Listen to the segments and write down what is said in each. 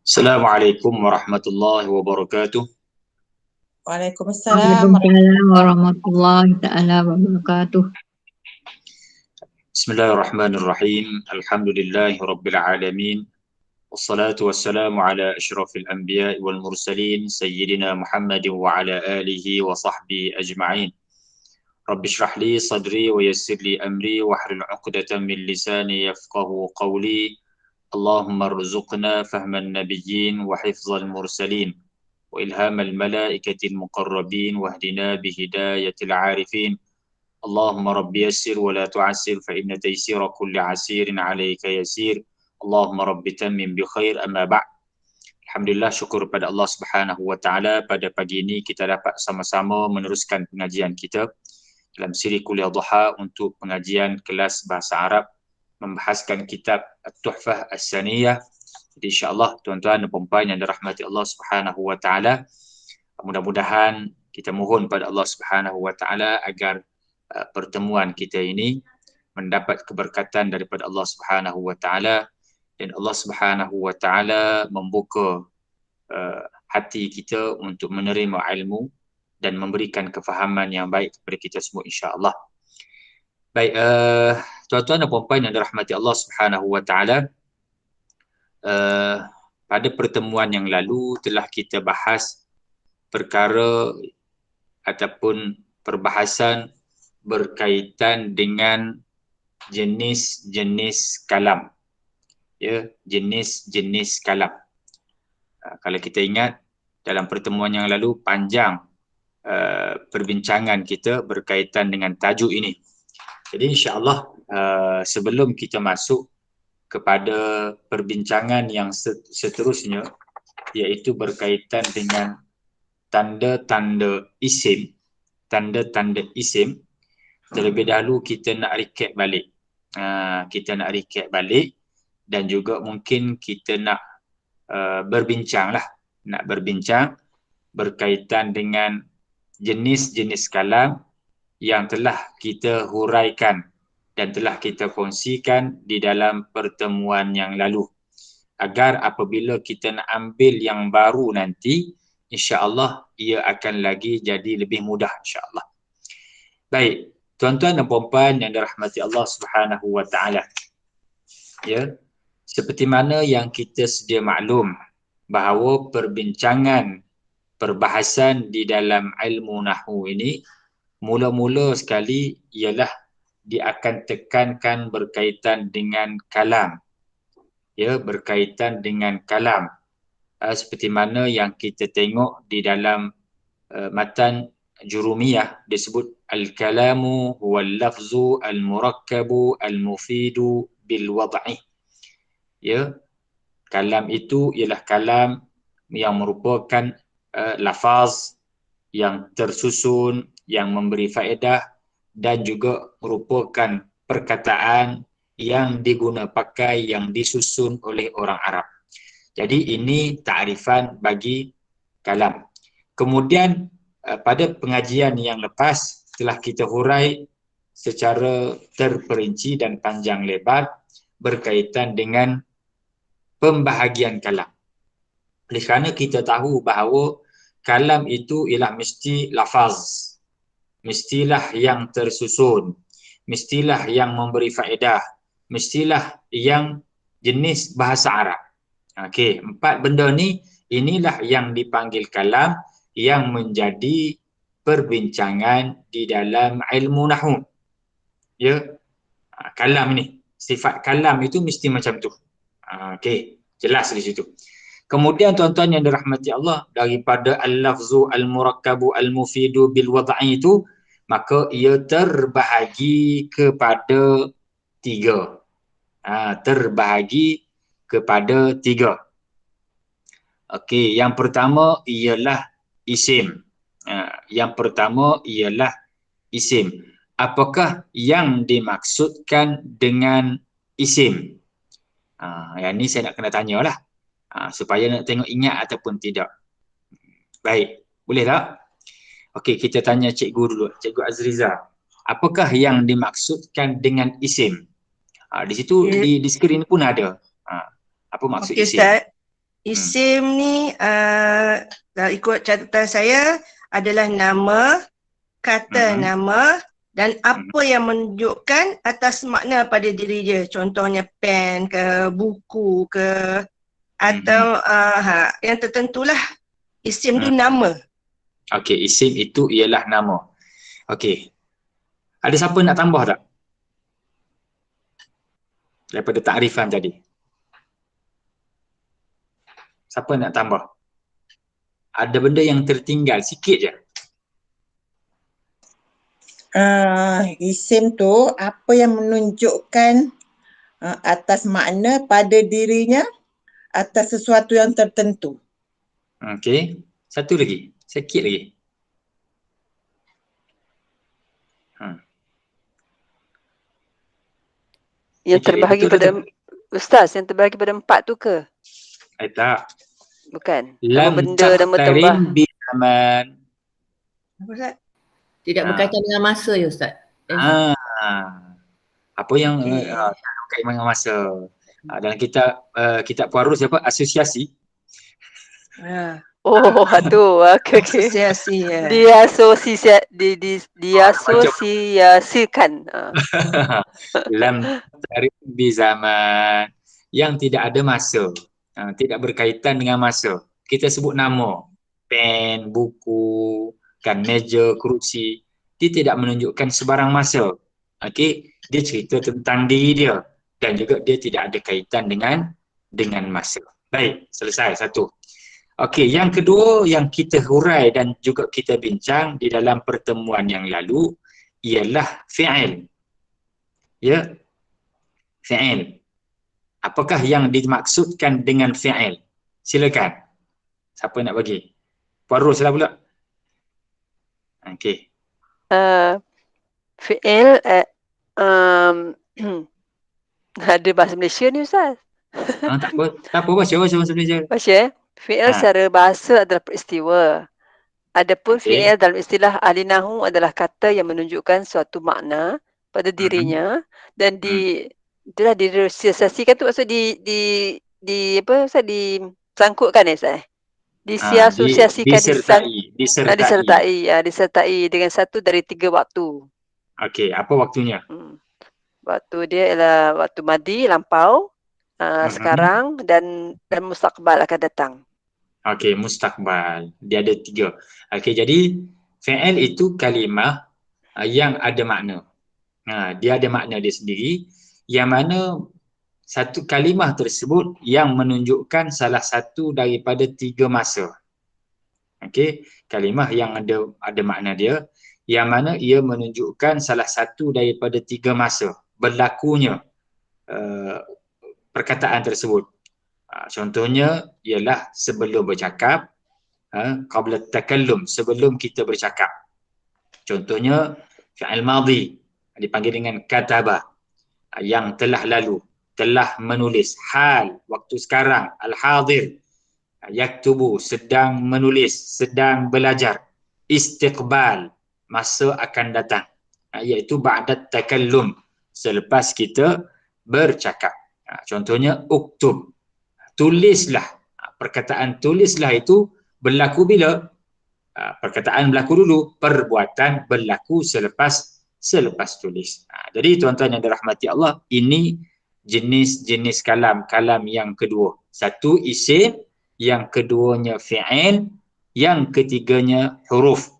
Assalamualaikum warahmatullahi wabarakatuh. Waalaikumsalam Waalaikumsalam warahmatullahi ta'ala wabarakatuh. Bismillahirrahmanirrahim. Alhamdulillahi rabbil alamin. Wassalatu wassalamu ala asyrafil anbiya'i wal mursalin sayyidina Muhammadin wa ala alihi wa sahbihi ajma'in. Rabbi shrah li sadri wa yassir li amri wahlul 'uqdatam min lisani yafqahu qawli. Allahumma rzuqna fahman nabiyyin wa hifzal mursalin wa ilhamal malaikatil muqarrabin wahdina bihidayatil 'arifin. Allahumma rabbi yassir wa la tu'assir fa inna taysira kulli 'asirin 'alaika yasir. Allahumma rabbi tammim bi khair, amma ba'd. Alhamdulillah, syukur pada Allah Subhanahu wa taala, pada pagi ini kita dapat sama-sama meneruskan pengajian kita dalam siri kuliah duha untuk pengajian kelas bahasa Arab membahaskan kitab At-Tuhfah As-Saniyah. Jadi insya-Allah tuan-tuan dan puan-puan yang dirahmati Allah Subhanahu wa taala, mudah-mudahan kita mohon pada Allah Subhanahu wa taala agar pertemuan kita ini mendapat keberkatan daripada Allah Subhanahu wa taala, dan Allah Subhanahu wa taala membuka hati kita untuk menerima ilmu dan memberikan kefahaman yang baik kepada kita semua insya-Allah. Baik, tuan-tuan dan puan-puan yang dirahmati Allah Subhanahu wa taala, pada pertemuan yang lalu telah kita bahas perkara ataupun perbahasan berkaitan dengan jenis-jenis kalam. Ya, jenis-jenis kalam. Kalau kita ingat dalam pertemuan yang lalu panjang perbincangan kita berkaitan dengan tajuk ini. Jadi insya-Allah sebelum kita masuk kepada perbincangan yang seterusnya, iaitu berkaitan dengan tanda-tanda isim, terlebih dahulu kita nak recap balik. Dan juga mungkin kita nak berbincang berkaitan dengan jenis-jenis kalam yang telah kita huraikan dan telah kita kongsikan di dalam pertemuan yang lalu, agar apabila kita nak ambil yang baru nanti, insya-Allah ia akan lagi jadi lebih mudah insya-Allah. Baik, tuan-tuan dan puan-puan yang dirahmati Allah Subhanahu wa taala. Ya, seperti mana yang kita sedia maklum bahawa perbincangan perbahasan di dalam ilmu nahwu ini mula-mula sekali ialah dia akan tekankan berkaitan dengan kalam. Ya, berkaitan dengan kalam. Seperti mana yang kita tengok di dalam matan Jurumiyah disebut al-kalamu huwa al-lafzu al-murakkabu al-mufidu bil wad'i. Ya, kalam itu ialah kalam yang merupakan lafaz yang tersusun, yang memberi faedah, dan juga merupakan perkataan yang diguna pakai, yang disusun oleh orang Arab. Jadi ini ta'rifan bagi kalam. Kemudian pada pengajian yang lepas telah kita hurai secara terperinci dan panjang lebar berkaitan dengan pembahagian kalam. Oleh kerana kita tahu bahawa kalam itu ialah mesti lafaz, mestilah yang tersusun, mestilah yang memberi faedah, mestilah yang jenis bahasa Arab. Okey, 4 benda ni, inilah yang dipanggil kalam, yang menjadi perbincangan di dalam ilmu nahwu. Ya, kalam ni, sifat kalam itu mesti macam tu. Okey, jelas di situ. Kemudian tuan-tuan yang dirahmati Allah, daripada al-lafzu al-murakkabu al-mufidu bil wad'i itu, maka ia terbahagi kepada 3. Terbahagi kepada 3. Okey, yang pertama ialah isim. Yang pertama ialah isim. Apakah yang dimaksudkan dengan isim? Yang ni saya nak kena tanyalah. Supaya nak tengok ingat ataupun tidak. Baik, boleh tak? Okey, kita tanya cikgu dulu. Cikgu Azriza. Apakah yang dimaksudkan dengan isim? Di situ di skrin pun ada. Apa maksud isim? Ustaz. Isim ni ikut catatan saya adalah nama, kata nama dan apa yang menunjukkan atas makna pada diri dia. Contohnya pen ke, buku ke, atau yang tertentulah. Isim tu nama. Okey, isim itu ialah nama. Okey. Ada siapa nak tambah tak? Daripada takrifan tadi. Siapa nak tambah? Ada benda yang tertinggal sikit je. Isim tu apa yang menunjukkan atas makna pada dirinya atas sesuatu yang tertentu. Okey. Satu lagi. Sikit lagi. Yang terbahagi pada Ustaz, yang terbahagi pada 4 tu ke? Tak. Bukan. Nama benda, nama tempat. Bizaman. Apa Ustaz? Tidak berkaitan dengan masa ya Ustaz. Apa yang berkaitan dengan masa. Dalam kitab Puarus apa? Asosiasi. Oh, tu. Okay. Asosiasi ya. Diasosiasikan. Lam tarikh bizaman. Yang tidak ada masa. Tidak berkaitan dengan masa. Kita sebut nama. Pen, buku, kan meja, kerusi. Dia tidak menunjukkan sebarang masa. Okey, dia cerita tentang diri dia dan juga dia tidak ada kaitan dengan masa. Baik, selesai satu. Okey, yang kedua yang kita hurai dan juga kita bincang di dalam pertemuan yang lalu ialah fi'il. Ya. Fi'il. Apakah yang dimaksudkan dengan fi'il? Silakan. Siapa nak bagi? Puarus lah pula. Okey. Fi'il ada bahasa Malaysia ni Ustaz. Tak apa baca bahasa Malaysia. Baca fi'il secara bahasa adalah peristiwa. Adapun fi'il dalam istilah ahli nahwu adalah kata yang menunjukkan suatu makna pada dirinya dan itulah diresialisasikan tu maksud di apa Ustaz, disangkutkan Ustaz. Disiasosiasikan, disertai dengan satu dari 3 waktu. Okey, apa waktunya? Waktu dia ialah waktu madi, lampau, sekarang dan mustaqbal akan datang. Okey, mustaqbal. Dia ada 3. Okey, jadi fi'il itu kalimah yang ada makna. Dia ada makna dia sendiri yang mana satu kalimah tersebut yang menunjukkan salah satu daripada 3 masa. Okey, kalimah yang ada makna dia yang mana ia menunjukkan salah satu daripada 3 masa berlakunya perkataan tersebut. Contohnya ialah sebelum bercakap, qabla takallum, sebelum kita bercakap. Contohnya fi'il madhi dipanggil dengan kataba, yang telah lalu, telah menulis. Hal, waktu sekarang. Al-hadir, yaktubu, sedang menulis, sedang belajar. Istiqbal, masa akan datang, iaitu ba'da takallum, selepas kita bercakap. Contohnya uktub, tulislah. Perkataan tulislah itu berlaku bila? Perkataan berlaku dulu, perbuatan berlaku selepas tulis. Jadi tuan-tuan yang dirahmati Allah, ini jenis-jenis kalam yang kedua. Satu isim, yang keduanya fi'il, yang ketiganya huruf.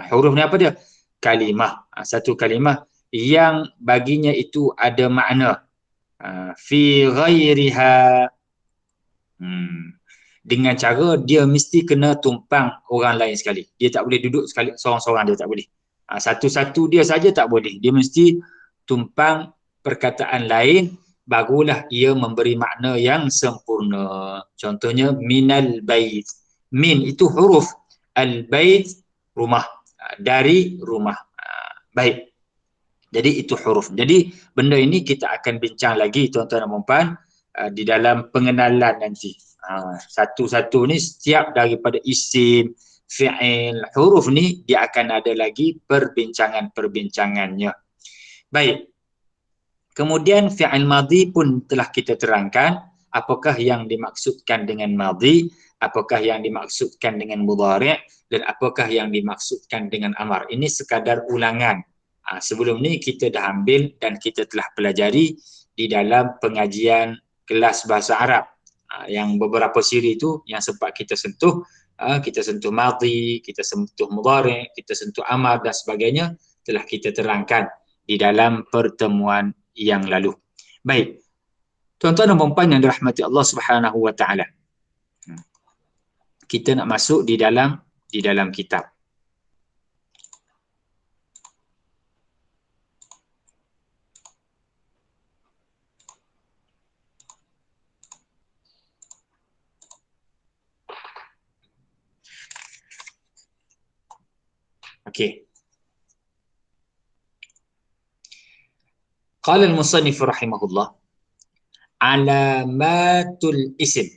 Huruf ni apa dia? Kalimah. Satu kalimah yang baginya itu ada makna. Fi ghairiha. Dengan cara dia mesti kena tumpang orang lain sekali. Dia tak boleh duduk sekali seorang-seorang, dia tak boleh. Satu-satu dia saja tak boleh. Dia mesti tumpang perkataan lain barulah ia memberi makna yang sempurna. Contohnya minal bait. Min itu huruf, al bait rumah, dari rumah. Baik. Jadi itu huruf. Jadi benda ini kita akan bincang lagi tuan-tuan dan puan-puan di dalam pengenalan nanti. Satu-satu ni setiap daripada isim, fi'il, huruf ni dia akan ada lagi perbincangannya. Baik. Kemudian fi'il madhi pun telah kita terangkan apakah yang dimaksudkan dengan madhi, apakah yang dimaksudkan dengan mudhari' dan apakah yang dimaksudkan dengan amar. Ini sekadar ulangan. Sebelum ni kita dah ambil dan kita telah pelajari di dalam pengajian kelas bahasa Arab. Yang beberapa siri itu yang sempat kita sentuh madhi, kita sentuh mudhari', kita sentuh amar dan sebagainya telah kita terangkan di dalam pertemuan yang lalu. Baik. Tuan-tuan dan puan-puan yang dirahmati Allah Subhanahu wa taala. Kita nak masuk di dalam kitab. Okey. Qala al-musannif rahimahullah, alamatul isim.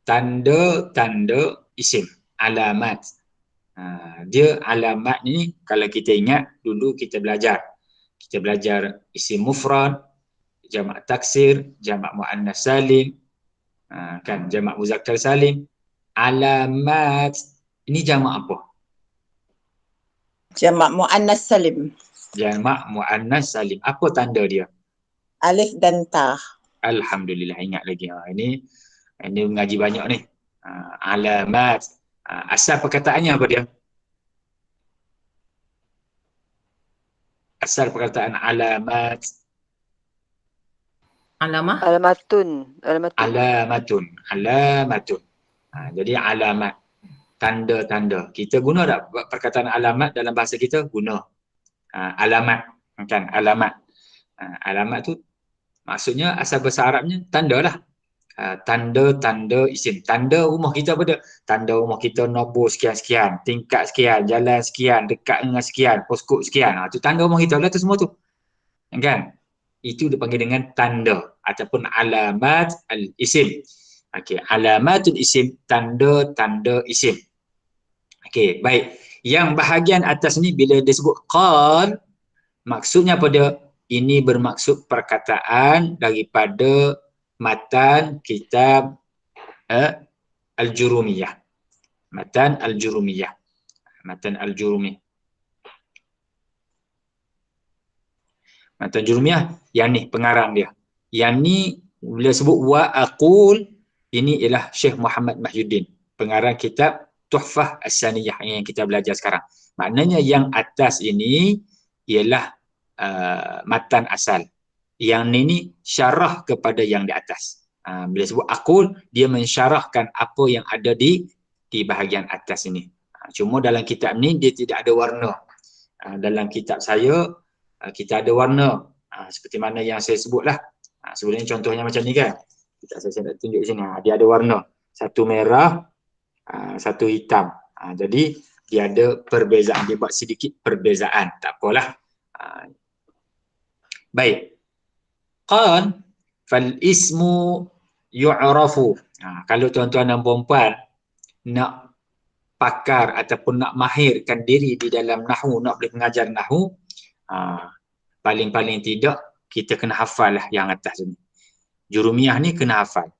Tanda-tanda isim, alamat. Dia alamat ni kalau kita ingat dulu kita belajar isim mufrad, jamak taksir, jamak muannas salim, kan jamak muzakkar salim. Alamat ini jamak apa? Jamak muannas salim. Jamak muannas salim. Apa tanda dia? Alif dan ta. Alhamdulillah, ingat lagi. Ini mengaji banyak ni. Alamat. Asal perkataannya apa dia? Asal perkataan alamat. Alamatun. Jadi alamat. Tanda-tanda. Kita guna tak perkataan alamat dalam bahasa kita? Guna. Alamat. Kan? Alamat. Alamat tu maksudnya asal bahasa Arabnya tanda lah. Tanda-tanda isim. Tanda rumah kita apa dia? Tanda rumah kita nombor sekian-sekian, tingkat sekian, jalan sekian, dekat dengan sekian, poskod sekian. Tu tanda rumah kita lah tu semua tu. Kan? Itu dipanggil dengan tanda ataupun alamat al-isim. Okey, alamatul isim, tanda-tanda isim. Okey, baik. Yang bahagian atas ni bila disebut qal, maksudnya apa dia? Ini bermaksud perkataan daripada matan kitab Al-Jurumiyah. Matan Al-Jurumiyah. Matan Al-Jurumiyah. Matan Jurumiyah, yang ni pengarang dia. Yang ni bila sebut wa aqul, ini ialah Syekh Muhammad Mahyuddin, pengarang kitab Tuhfah As-Saniyah yang kita belajar sekarang. Maknanya yang atas ini ialah matan asal. Yang ni syarah kepada yang di atas. Bila sebut aqul, dia mensyarahkan apa yang ada di bahagian atas ini. Cuma dalam kitab ni dia tidak ada warna. Dalam kitab saya kita ada warna. Seperti mana yang saya sebutlah. Sebenarnya contohnya macam ni kan. Kitab saya nak tunjuk sini. Dia ada warna. Satu merah, satu hitam. Jadi dia ada perbezaan. Dia buat sedikit perbezaan. Tak apalah. Baik. Qal fal ismu yu'rafu. Kalau tuan-tuan dan puan-puan nak pakar ataupun nak mahirkan diri di dalam nahwu, nak boleh mengajar nahwu, paling-paling tidak kita kena hafal lah yang atas ni. Jurumiyah ni kena hafal.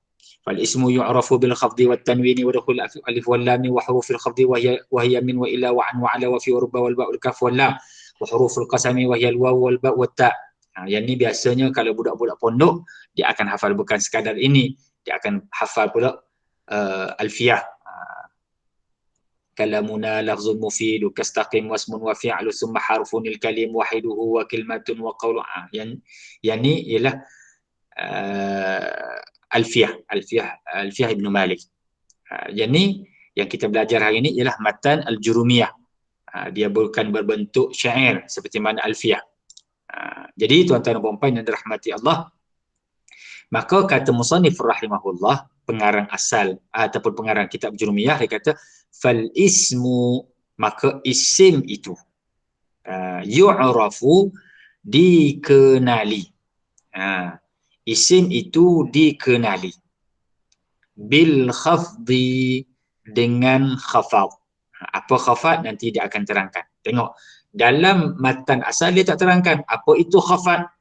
Fal ismu yu'rafu bil khafdi wat tanwini wa dukhul alif wal lam wa hurufil khafdi wa hiya min wa ila wa an wa ala wa fi wa rubba wal ba wal kaf wal lam wa huruful qasami wa hiya al waw wal ba wat ta. Yang ni biasanya kalau budak-budak pondok dia akan hafal, bukan sekadar ini, dia akan hafal pula alfiyah. Kalamuna lafzun mufidu kastaqim wasmun wa fi'lu summa harfunil kalim wahiduhu wa kalimatun wa qawlu. Yang ni ialah Alfiyah Ibn Malik. Yang ni yang kita belajar hari ini ialah matan Al-Jurumiyah. Dia bukan berbentuk syair seperti mana Alfiyah. Jadi tuan-tuan dan puan-puan yang dirahmati Allah, Maka kata musannif rahimahullah, pengarang asal ataupun pengarang kitab Jurumiyah, dia kata fal ismu, maka isim itu yu'rafu, dikenali. Isim itu dikenali bil khafdi, dengan khafad. Apa khafad nanti dia akan terangkan. Tengok dalam matan asal dia tak terangkan apa itu khafad.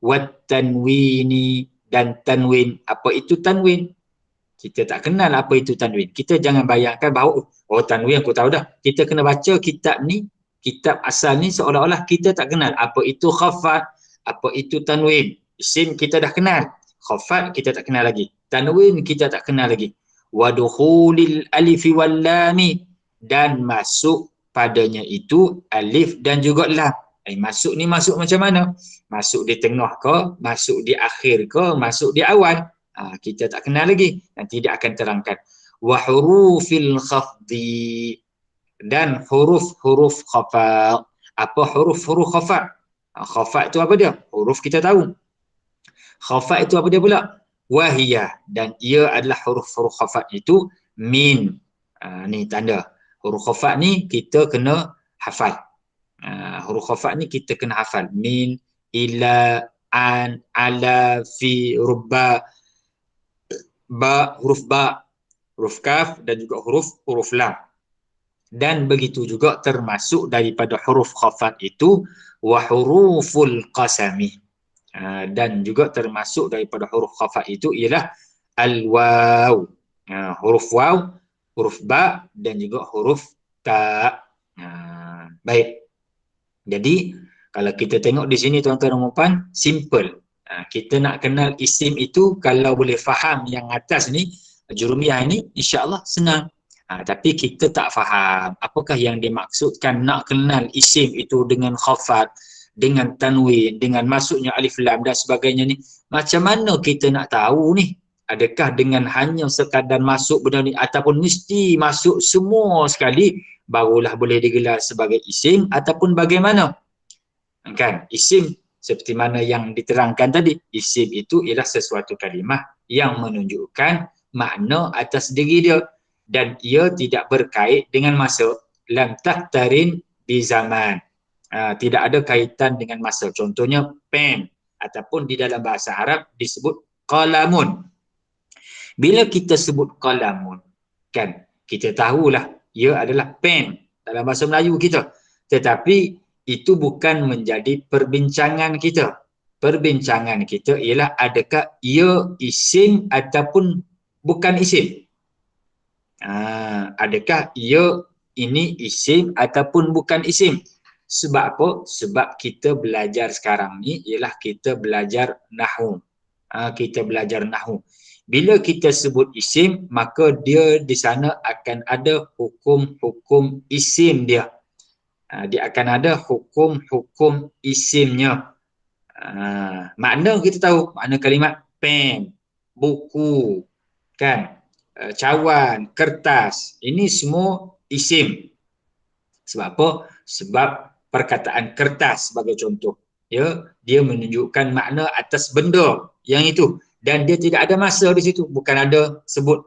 Wat tanwini, dan tanwin. Apa itu tanwin? Kita tak kenal apa itu tanwin. Kita jangan bayangkan bahawa oh tanwin aku tahu dah. Kita kena baca kitab ni, kitab asal ni seolah-olah kita tak kenal apa itu khafad, apa itu tanwin. Isim kita dah kenal, khafad kita tak kenal lagi, tanwin kita tak kenal lagi. Wa dukhulil alif wal lam, dan masuk padanya itu alif dan juga lam. Masuk ni masuk macam mana? Masuk di tengah ke, masuk di akhir ke, masuk di awal? Kita tak kenal lagi. Nanti dia akan terangkan. Wa hurufil khafdi, dan huruf-huruf khafad. Apa huruf-huruf khafad? Khafad itu apa dia? Huruf kita tahu. Khafad itu apa dia pula? Wahiyah, dan ia adalah huruf-huruf khafad itu min. Ni tanda. Huruf khafad ni kita kena hafal. Huruf khafad ni kita kena hafal. Min, ila, an, ala, fi, rubba, ba, huruf kaf, dan juga huruf lam. Dan begitu juga termasuk daripada huruf khafad itu wa huruful qasami. Dan juga termasuk daripada huruf khafad itu ialah al-waw. Huruf waw, huruf ba, dan juga huruf ta. Baik. Jadi kalau kita tengok di sini tuan-tuan dan puan, simple. Kita nak kenal isim itu, kalau boleh faham yang atas ni, Jurumiyah ni, insya-Allah senang. Tapi kita tak faham apakah yang dimaksudkan nak kenal isim itu dengan khafad, dengan tanwin, dengan masuknya alif lam dan sebagainya ni. Macam mana kita nak tahu ni? Adakah dengan hanya sekadar masuk benda ni, ataupun mesti masuk semua sekali barulah boleh digelar sebagai isim, ataupun bagaimana? Kan isim seperti mana yang diterangkan tadi, isim itu ialah sesuatu kalimah yang menunjukkan makna atas diri dia, dan ia tidak berkait dengan masa. Lam tahtarin bi zaman, tidak ada kaitan dengan masa. Contohnya pen, ataupun di dalam bahasa Arab disebut qalamun. Bila kita sebut qalamun, kan kita tahulah ia adalah pen dalam bahasa Melayu kita, tetapi itu bukan menjadi perbincangan kita. Perbincangan kita ialah adakah ia isim ataupun bukan isim. Adakah ia ini isim ataupun bukan isim. Sebab apa? Sebab kita belajar sekarang ni ialah kita belajar nahwu. Kita belajar nahwu. Bila kita sebut isim, maka dia di sana akan ada hukum-hukum isim dia. Dia akan ada hukum-hukum isimnya. Makna kita tahu, makna kalimat pen, buku, kan, cawan, kertas, ini semua isim. Sebab apa? Sebab perkataan kertas sebagai contoh, ya, dia menunjukkan makna atas benda yang itu, dan dia tidak ada masa di situ. Bukan ada sebut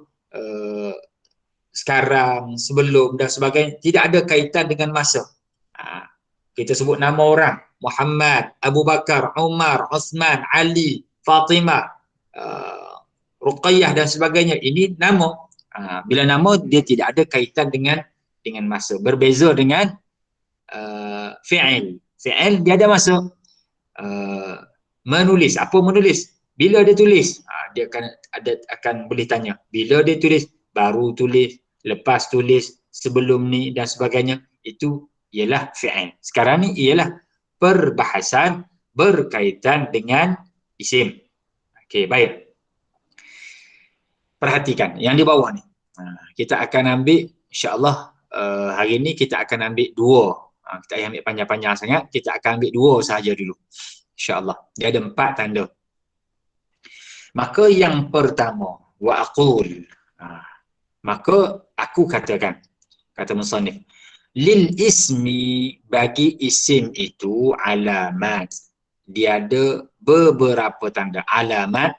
sekarang, sebelum dan sebagainya. Tidak ada kaitan dengan masa. Kita sebut nama orang, Muhammad, Abu Bakar, Umar, Osman, Ali, Fatimah, Ruqayyah dan sebagainya. Ini nama. Bila nama, dia tidak ada kaitan dengan masa. Berbeza dengan fi'il. Fi'il dia ada masa. Menulis, apa menulis? Bila dia tulis, dia akan boleh tanya. Bila dia tulis, baru tulis, lepas tulis, sebelum ni dan sebagainya. Itu ialah fi'il. Sekarang ni ialah perbahasan berkaitan dengan isim. Okey, baik. Perhatikan yang di bawah ni. Kita akan ambil, insya-Allah hari ni kita akan ambil dua. Kita ambil panjang-panjang sangat, kita akan ambil dua sahaja dulu. InsyaAllah. Dia ada 4 tanda. Maka yang pertama, wa aqul. Maka aku katakan, kata musannif, lil ismi, bagi isim itu alamat. Dia ada beberapa tanda. Alamat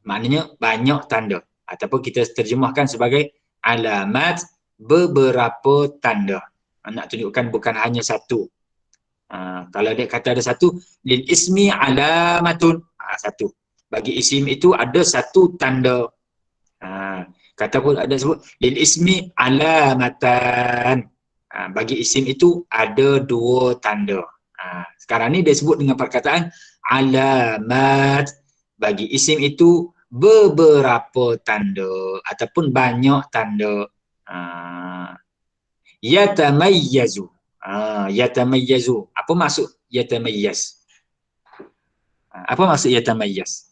Maknanya banyak tanda. Ataupun kita terjemahkan sebagai alamat beberapa tanda. Nak tunjukkan bukan hanya satu. Kalau dia kata ada satu, lil ismi alamatun. Satu. Bagi isim itu ada satu tanda. Kata pun ada sebut lil ismi alamatan. Bagi isim itu ada dua tanda. Sekarang ni dia sebut dengan perkataan alamat. Bagi isim itu beberapa tanda ataupun banyak tanda. Yatamayyazu. Yatamayyazu. Apa maksud yatamayyaz? Apa maksud yatamayyaz?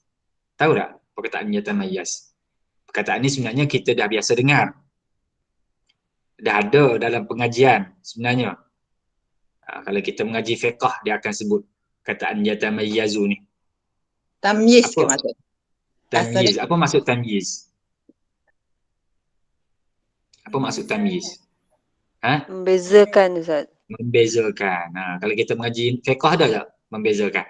Tahu tak perkataan yatamayyaz? Perkataan ni sebenarnya kita dah biasa dengar. Dah ada dalam pengajian sebenarnya. Kalau kita mengaji fiqh, dia akan sebut perkataan yatamayyazu ni. Tamyiz ke Apa? maksud? Tamyiz. Apa maksud tamyiz? Apa maksud tamyiz? Membezakan Ustaz. Membezakan. Kalau kita mengaji fiqh ada tak membezakan?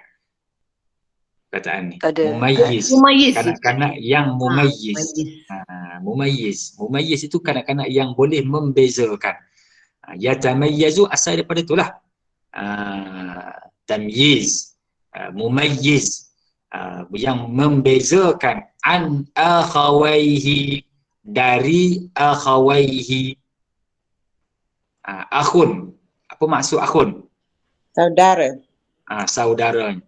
Perkataan ni. Ada. Mumayyiz. Mumayyiz. Kanak-kanak yang mumayyiz. Mumayyiz. Mumayyiz itu kanak-kanak yang boleh membezakan. Yatamayyazu asal daripada itulah. Tamyiz. Mumayyiz. Yang membezakan an akhawaihi, dari akhawaihi. Akhun. Apa maksud akhun? Saudara. Saudaranya.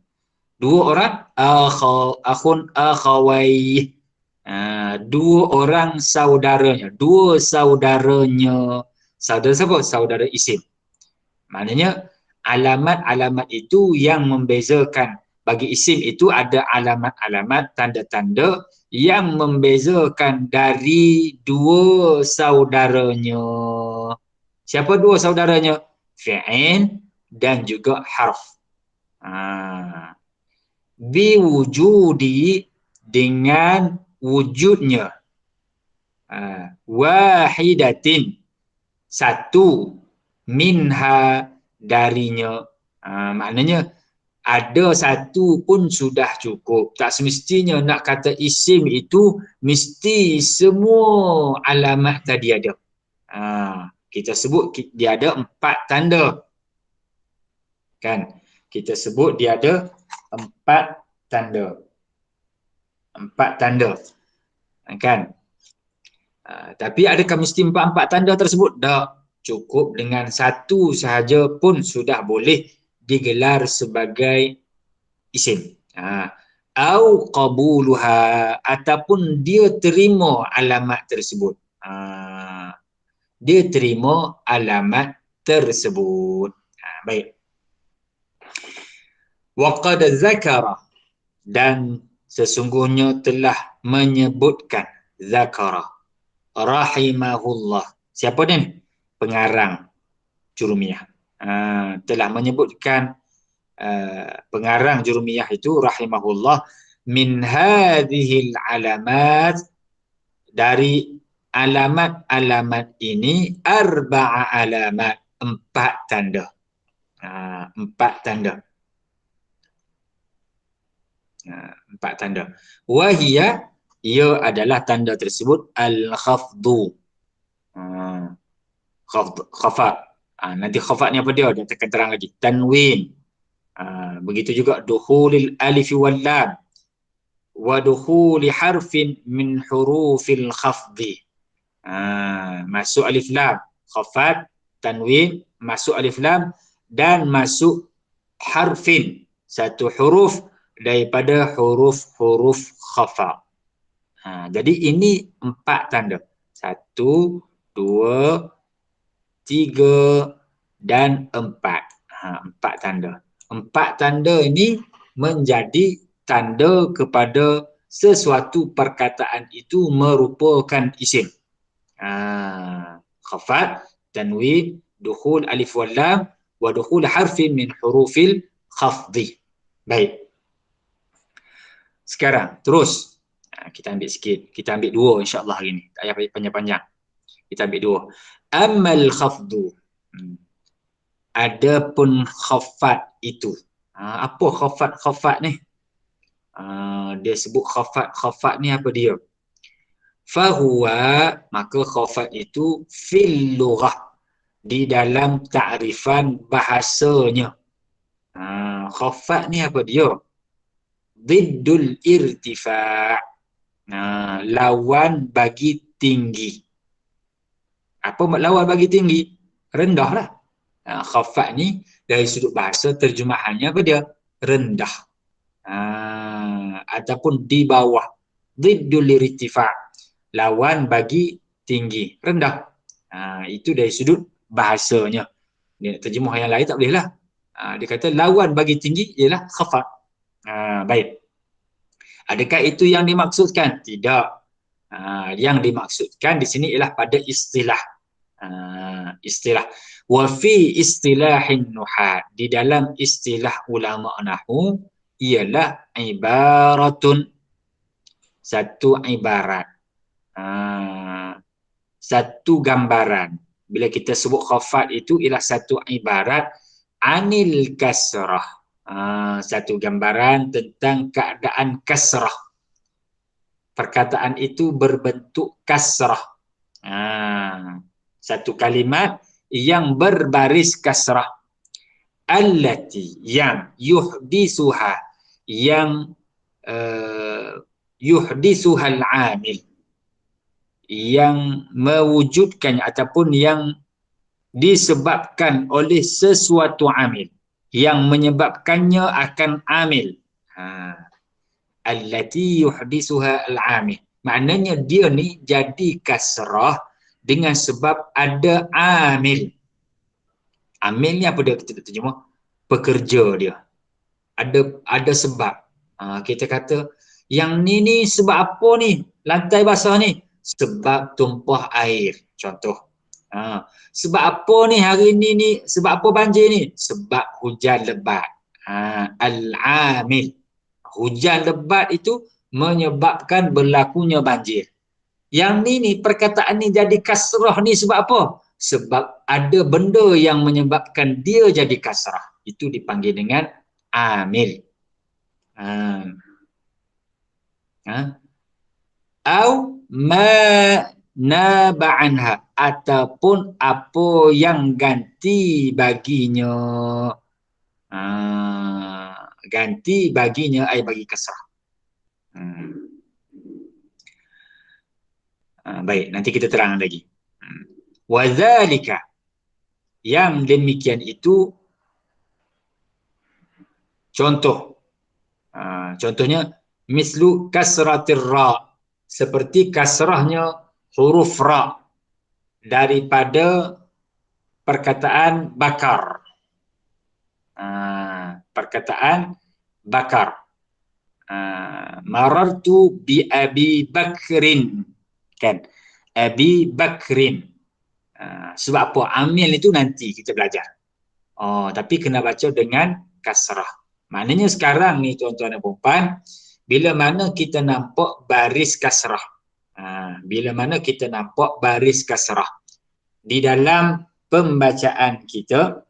Dua orang akhun akhawai. Dua orang saudaranya. Dua saudaranya. Saudara siapa? Saudara isim. Maknanya alamat-alamat itu yang membezakan. Bagi isim itu ada alamat-alamat, tanda-tanda yang membezakan dari dua saudaranya. Siapa dua saudaranya? Fi'il dan juga harf. Biwujudi, dengan wujudnya. Wahidatin, satu, minha, darinya. Maknanya ada satu pun sudah cukup. Tak semestinya nak kata isim itu mesti semua alamat tadi ada. Kita sebut dia ada 4 tanda. Kan? Kita sebut dia ada 4 tanda. 4 tanda. Kan? Tapi adakah mesti 4 tanda tersebut? Tak. Cukup dengan satu sahaja pun sudah boleh digelar sebagai isim. Au qabuluha, ataupun dia terima alamat tersebut. Dia terima alamat tersebut. Baik. Waqad zakara, dan sesungguhnya telah menyebutkan, zakara, rahimahullah. Siapa dia ni? Pengarang Jurumiyah. Telah menyebutkan pengarang Jurumiyah itu rahimahullah min hadhil alamat, dari alamat-alamat ini, arba'a alamat, 4 tanda. 4 tanda. 4 tanda. Wahia, ia adalah tanda tersebut al-khafdu. Khafat. Nanti khafat ni apa dia? Dia akan terang lagi. Tanwin. Begitu juga dukhulil alif wal lam. Wa dukhuli harfin min hurufil khafdi. Masuk alif lam. Khafat, tanwin, masuk alif lam, dan masuk harfin, satu huruf daripada huruf-huruf khafa. Jadi ini 4 tanda. 1, 2, 3 dan 4. 4 tanda. 4 tanda ini menjadi tanda kepada sesuatu perkataan itu merupakan isim. Khafat, tanwin, dukhul alif wal lam, wa dukhul harfin min hurufil khafdi. Baik. Sekarang terus kita ambil sikit. Kita ambil 2 insya-Allah hari ni. Tak payah panjang-panjang. Kita ambil 2. Amal khafdu. Adapun khafat itu. Apa khafat ni? Dia sebut khafat. Khafat ni apa dia? Fahuwa, maka khafat itu fil lughah, di dalam ta'rifan bahasanya. Khafat ni apa dia? Diddul irtifa'. Lawan bagi tinggi. Apa lawan bagi tinggi? Rendah lah. Khafat ni dari sudut bahasa terjemahannya apa dia? Rendah. Ataupun di bawah. Diddul irtifa'. Lawan bagi tinggi. Rendah. Itu dari sudut bahasanya. Dia terjemah yang lain tak boleh lah. Dia kata lawan bagi tinggi ialah khafat. Baik. Adakah itu yang dimaksudkan? Tidak. Yang dimaksudkan di sini ialah pada istilah. Istilah. Wa fi istilahin nuhat. Di dalam istilah ulama nahwu ialah ibaratun. Satu ibarat. Satu gambaran. Bila kita sebut khafat itu ialah satu ibarat anil kasrah. Satu gambaran tentang keadaan kasrah. Perkataan itu berbentuk kasrah. Satu kalimat yang berbaris kasrah. Allati, yang yuhdisuha, yang yuhdisuha al-amil, yang mewujudkannya ataupun yang disebabkan oleh sesuatu amil, yang menyebabkannya akan amil. Allati yuhdisuha al-amil, maknanya dia ni jadi kasrah dengan sebab ada amil. Amil ni apa dia kita terjemah? Pekerja dia. Ada sebab. Kita kata yang ni sebab apa ni? Lantai basah ni sebab tumpah air, contoh. Sebab apa ni hari ni sebab apa banjir ni? Sebab hujan lebat. Al-amil. Hujan lebat itu menyebabkan berlakunya banjir. Yang ni perkataan ni jadi kasrah ni sebab apa? Sebab ada benda yang menyebabkan dia jadi kasrah. Itu dipanggil dengan amil. Au ma naba'anha, ataupun apa yang ganti baginya. Ganti baginya ai bagi kasrah. Baik, nanti kita terang lagi. Wadzalika, yang demikian itu contoh. Contohnya mislu kasratir ra, seperti kasrahnya huruf ra daripada perkataan bakar. Perkataan bakar. Marartu bi Abi Bakrin, kan? Abi Bakrin. Sebab apa? Amil itu nanti kita belajar. Tapi kena baca dengan kasrah. Maknanya sekarang ni tuan-tuan dan puan, bila mana kita nampak baris kasrah. Bila mana kita nampak baris kasrah di dalam pembacaan kita,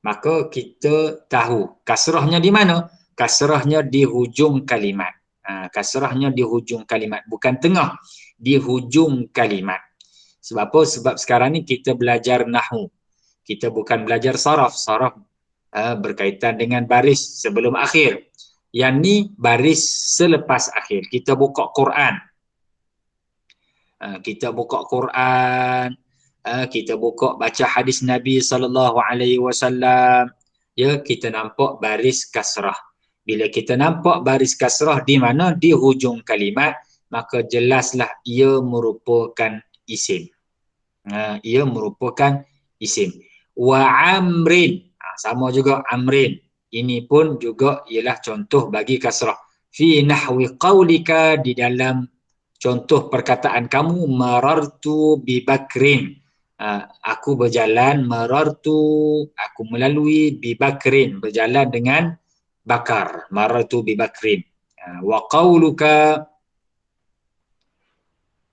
maka kita tahu kasrahnya di mana? Kasrahnya di hujung kalimat. Kasrahnya di hujung kalimat, bukan tengah, di hujung kalimat. Sebab apa? Sebab sekarang ni kita belajar nahwu. Kita bukan belajar saraf. Saraf berkaitan dengan baris sebelum akhir. Yang ni baris selepas akhir. Kita buka Quran. Kita buka Quran. Kita buka baca hadis Nabi SAW. Ya, kita nampak baris kasrah. Bila kita nampak baris kasrah di mana? Di hujung kalimat, maka jelaslah ia merupakan isim. Ia merupakan isim. Wa amrin, sama juga amrin. Ini pun juga ialah contoh bagi kasrah. Fi nahwi qaulika, di dalam contoh perkataan kamu, marartu bi Bakrin. Aku berjalan, marartu, aku melalui, bi Bakrin, berjalan dengan Bakar. Marartu bi Bakrin. Wa qauluka,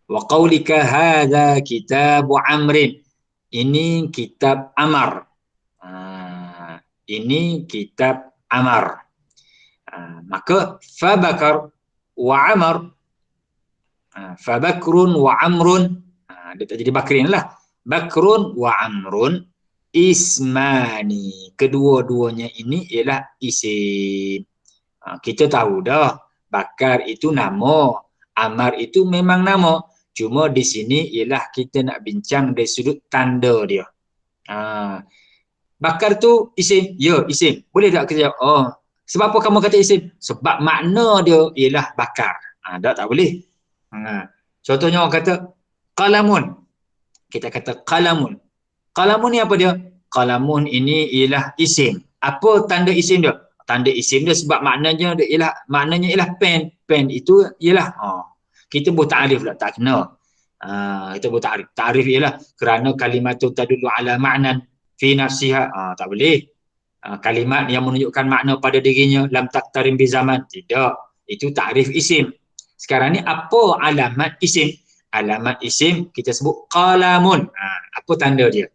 wa qaulika hadza kitabu amrin. Ini kitab Amar. Ini kitab Amar. Maka fabakar wa amar, fabakrun wa amrun, dia tak jadi bakrin lah. Bakrun wa amrun ismani, kedua-duanya ini ialah isim. Kita tahu dah, bakar itu nama, amar itu memang nama. Cuma di sini ialah kita nak bincang dari sudut tanda dia. Bakar tu isim? Ya, isim. Boleh tak kita jawab? Oh, sebab apa kamu kata isim? Sebab makna dia ialah bakar. Tak boleh. Contohnya orang kata qalamun. Kita kata qalamun. Qalamun ni apa dia? Qalamun ini ialah isim. Apa tanda isim dia? Tanda isim dia sebab maknanya ialah pen. Pen itu ialah kita buat ta'rif lah, tak kena. Kita buat ta'rif. Ta'rif ialah kerana kalimat tu tadullu ala ma'nan fi nafsiha. Tak boleh. Kalimat yang menunjukkan makna pada dirinya lam taqtarim bi zaman. Tidak. Itu ta'rif isim. Sekarang ni apa alamat isim? Alamat isim kita sebut qalamun. Apa tanda dia?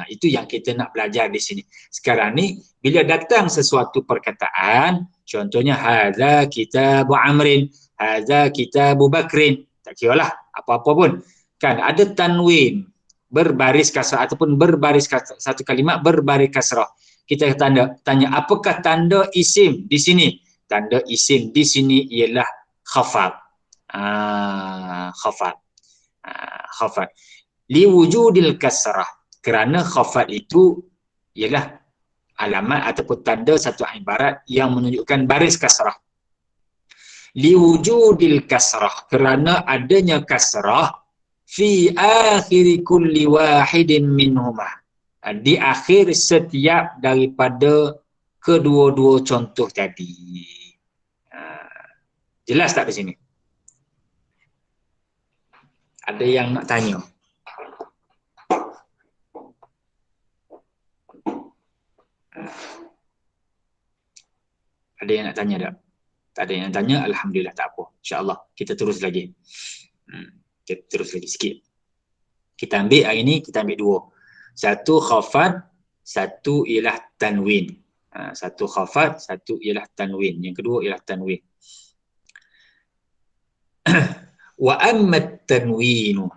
Itu yang kita nak belajar di sini. Sekarang ni bila datang sesuatu perkataan, contohnya hadza kitabu amrin, hadza kitabu bakrin, tak kiralah apa-apa pun. Kan ada tanwin berbaris kasrah ataupun berbaris kasrah, satu kalimat berbaris kasrah. Kita tanya apakah tanda isim di sini? Tanda isim di sini ialah khafad. Khafad. Liwujudil kasrah. Kerana khafad itu ialah alamat ataupun tanda satu ibarat yang menunjukkan baris kasrah. Liwujudil kasrah. Kerana adanya kasrah fi akhiri kulli wahidin minhumah. Di akhir setiap daripada kedua-dua contoh tadi. Jelas tak di sini? Ada yang nak tanya? Ada yang nak tanya tak? Tak ada yang nak tanya, alhamdulillah, tak apa. InsyaAllah kita terus lagi. Kita terus lagi sikit. Kita ambil hari ni, kita ambil dua. Satu khafad, satu ialah tanwin. Satu khafad, satu ialah tanwin. Yang kedua ialah tanwin. Wa ammat tanwinu.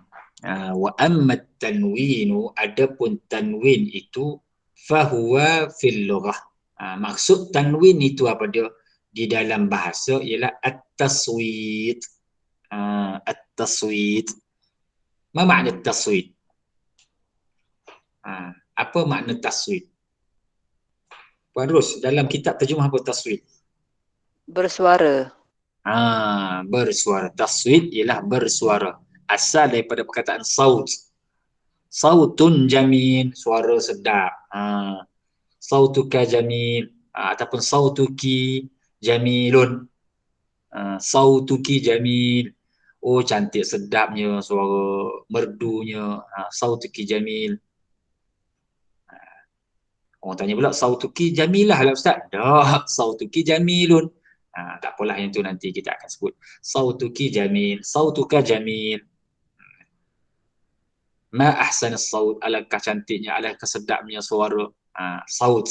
Wa ammat tanwinu, adapun tanwin itu fahuwa fil lughah. Maksud tanwin itu apa dia? Di dalam bahasa ialah at-taswit. At-taswit. Apa makna taswit? Apa makna taswit? Puan Ros, dalam kitab terjemah apa taswit? Bersuara. Bersuara. Taswit ialah bersuara. Asal daripada perkataan saut. Sautun jamil, suara sedap. Sautuka jamil, ataupun sautuki jamilun. Sautuki jamil. Oh, cantik sedapnya suara, merdunya. Sautuki jamil. Orang tanya pula, sautuki jamilah lah Ustaz. Dah, sautuki jamilun. Tak apalah, yang tu nanti kita akan sebut. Sautuki jamil, sautuka jamil. Ma ahsan as-saut, alangkah cantiknya, alangkah sedapnya suara. Saut.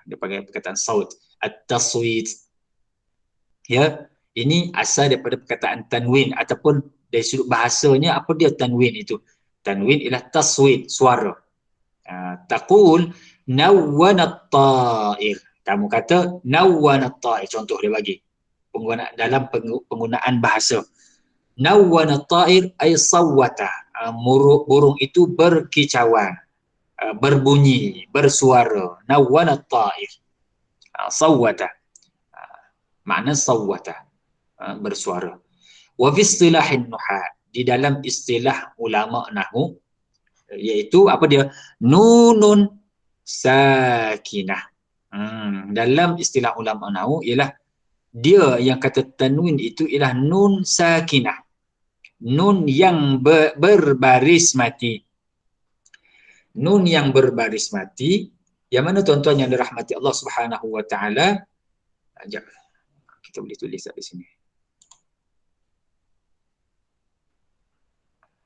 Dia panggil perkataan saut. At-taswit. Ya, ini asal daripada perkataan tanwin ataupun dari sudut bahasanya apa dia tanwin itu? Tanwin ialah taswit, suara. Taqul nawwana at-ta'ir. Kamu kata nawwana at-ta'ir, contoh dia bagi. Dalam penggunaan bahasa. Nawwana at-ta'ir ay sawwata. Burung itu berkicauan, berbunyi, bersuara. Nawwana at-ta'ir. Sawwata. Makna sawwata, bersuara. Wa fi istilahin nuhat, di dalam istilah ulama nahwu, iaitu apa dia? Nunun sakinah. Dalam istilah ulama nahwu ialah dia yang kata tanwin itu ialah nun sakinah. Nun yang berbaris mati. Nun yang berbaris mati, yang mana tuan-tuan yang dirahmati Allah Subhanahu wa taala. Sekejap. Kita boleh tulis di sini.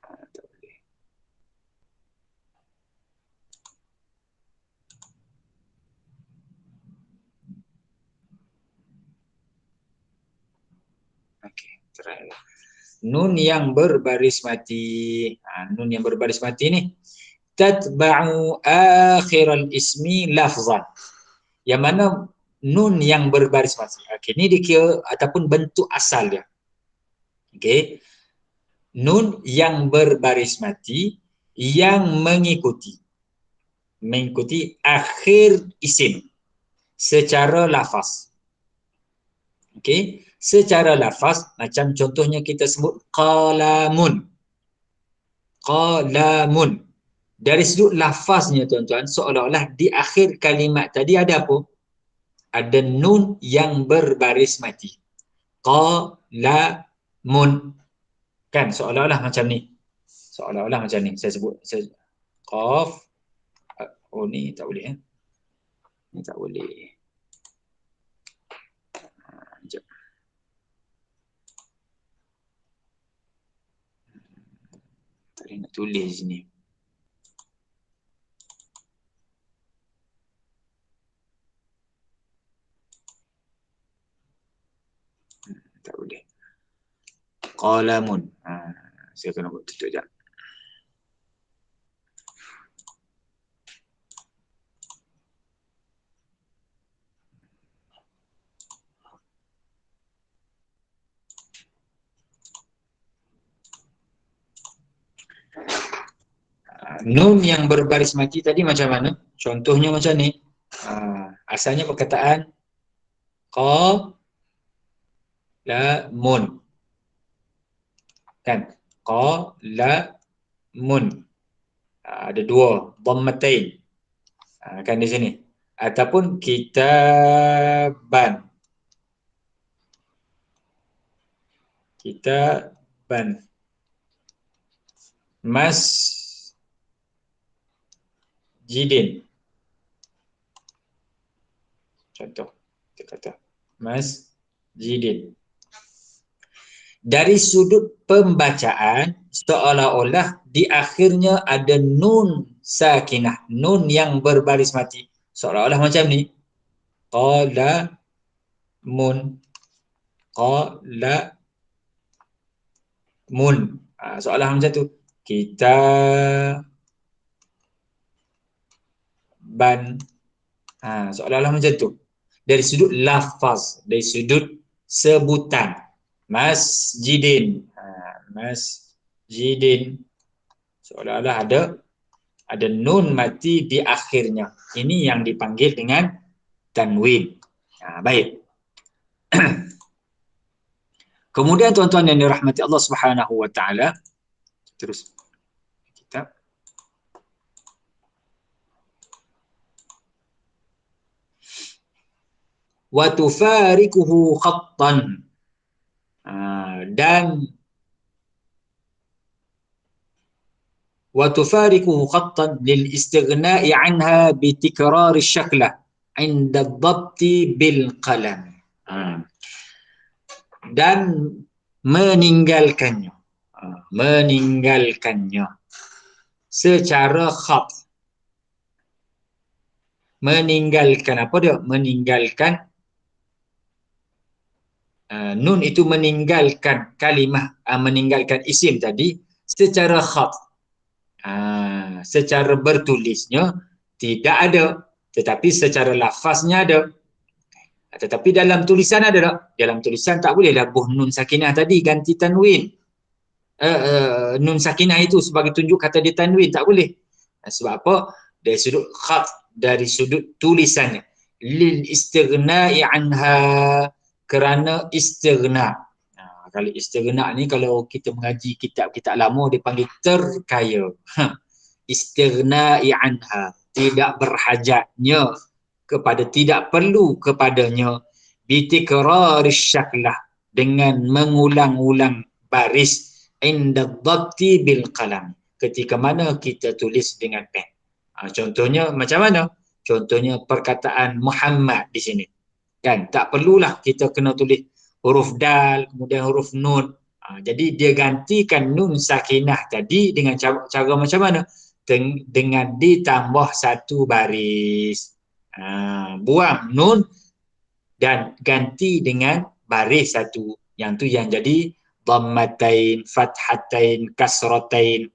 Tak boleh. Okey, try. Nun yang berbaris mati. Nun yang berbaris mati ni tatba'u akhiral ismi lafzan. Yang mana nun yang berbaris mati. Okey, ni dikira ataupun bentuk asal dia. Okey. Nun yang berbaris mati yang mengikuti akhir isim secara lafaz. Okey, secara lafaz macam contohnya kita sebut qalamun. Qalamun. Dari sudut lafaznya tuan-tuan, seolah-olah di akhir kalimat tadi ada apa? Ada nun yang berbaris mati. Qalamun. Kan seolah-olah macam ni. Seolah-olah macam ni. Saya sebut qaf. Oh ni tak boleh Ni tak boleh. Sekejap. Tak boleh nak tulis sini. Tak boleh. Qalamun. Saya kena buat tutup sekejap. Nun yang berbaris mati tadi macam mana? Contohnya macam ni. Asalnya perkataan qalamun. Kan? Qalamun. Ada dua dhammatain. Kan di sini. Ataupun kitaban. Kitaban. Masjidin. Contoh. Kita kata masjidin. Dari sudut pembacaan, seolah-olah di akhirnya ada nun sakinah. Nun yang berbaris mati. Seolah-olah macam ni. Qalamun. Qalamun. Seolah macam tu. Kitaban. Seolah-olah macam tu. Dari sudut lafaz, dari sudut sebutan. Masjidin. Masjidin. Seolah-olah ada nun mati di akhirnya. Ini yang dipanggil dengan tanwin. Baik. Kemudian tuan-tuan yang dirahmati Allah Subhanahu wa taala, terus kita wa tufarikuhu khattan. Dan wa tufarikuhu khattan lil istighna'i anha bi tikrar asy-syaklah 'inda ad-dhabti bil qalam. Dan meninggalkannya secara khat. Meninggalkan apa dia? Meninggalkan nun itu meninggalkan kalimah, meninggalkan isim tadi secara khat. Secara bertulisnya tidak ada, tetapi secara lafaznya ada. Tetapi dalam tulisan ada tak? Dalam tulisan tak boleh dah buh nun sakinah tadi ganti tanwin. Nun sakinah itu sebagai tunjuk kata dia tanwin, tak boleh. Sebab apa? Dari sudut khat, dari sudut tulisannya. Lil istighna'i anha, kerana istighna. Kalau istighna ni kalau kita mengaji kitab-kitab lama dia panggil terkaya. Istighna'i anha, tidak berhajatnya kepada, tidak perlu kepadanya, bitikrar syaklah, dengan mengulang-ulang baris, inda dhabti bil qalam, ketika mana kita tulis dengan pen. Contohnya macam mana? Contohnya perkataan Muhammad di sini. Kan tak perlulah kita kena tulis huruf dal kemudian huruf nun. Jadi dia gantikan nun sakinah tadi dengan cara macam mana? Dengan ditambah satu baris. Buang nun dan ganti dengan baris satu Yang tu yang jadi dhammatain, fathatain, kasratain.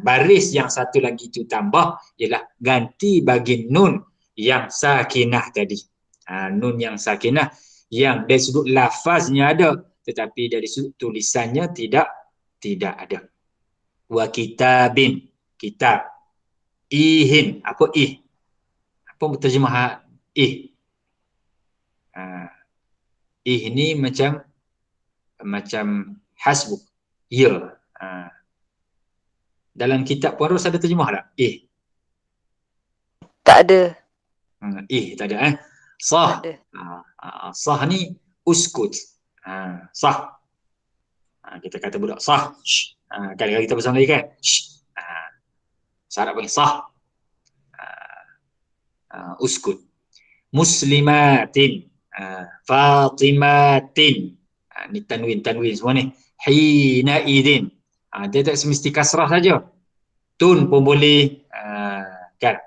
Baris yang satu lagi tu tambah ialah ganti bagi nun yang sakinah tadi. Nun yang sakinah yang dari sudut lafaznya ada tetapi dari sudut tulisannya tidak ada. Wa kitabin, kitab. Ihin, apa ih? Apa terjemah ih? Ih ni macam hasbuk. Ya. Dalam kitab Puarus ada terjemah tak? Ih. Tak ada. Ih tak ada Sah. Tak ada. Sah ni uskut. Sah. Kita kata budak sah. Kadang-kadang kita bersama lagi kan. Syarat panggil sah. Uskut. Muslimatin. Fatimatin. Ni tanwin semua ni. Hina idin. Dia tak semesti kasrah saja. Tun pun boleh. Kan.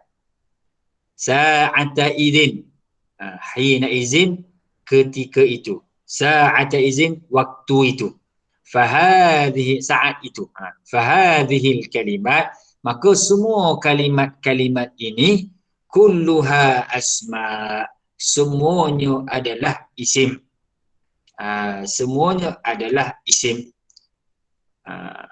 Sa'ata idin. Hina izin ketika itu. Sa'ata izin waktu itu. Fahadhihi saat itu. Fahadhihil kalimat, maka semua kalimat-kalimat ini kulluha asma, semuanya adalah isim. Semuanya adalah isim.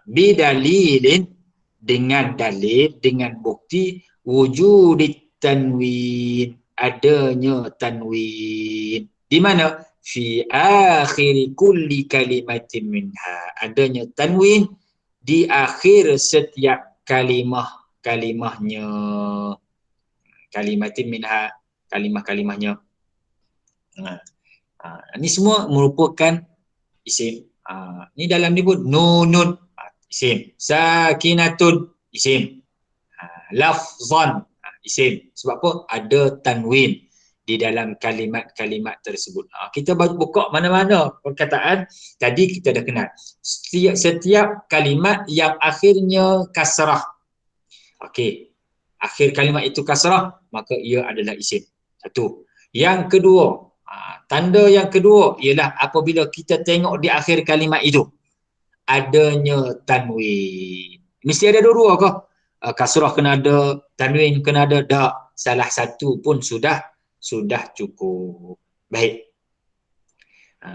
Bidalilin, dengan dalil, dengan bukti wujudit tanwin, adanya tanwin. Di mana? Fi akhir kulli kalimatin minha, adanya tanwin di akhir setiap kalimahnya. Kalimatin minha, kalimahnya. Ini semua merupakan isim. Ni dalam ni pun nunun, isim. Sakinatun, isim. Lafzan, isim. Sebab apa? Ada tanwin di dalam kalimat-kalimat tersebut. Kita buka mana-mana perkataan, tadi kita dah kenal. Setiap kalimat yang akhirnya kasrah. Okey. Akhir kalimat itu kasrah, maka ia adalah isim. Satu. Yang kedua, tanda yang kedua ialah apabila kita tengok di akhir kalimat itu adanya tanwin. Mesti ada dua-dua ke? Kasrah kena ada, tanwin kena ada, tak. Salah satu pun sudah cukup. Baik.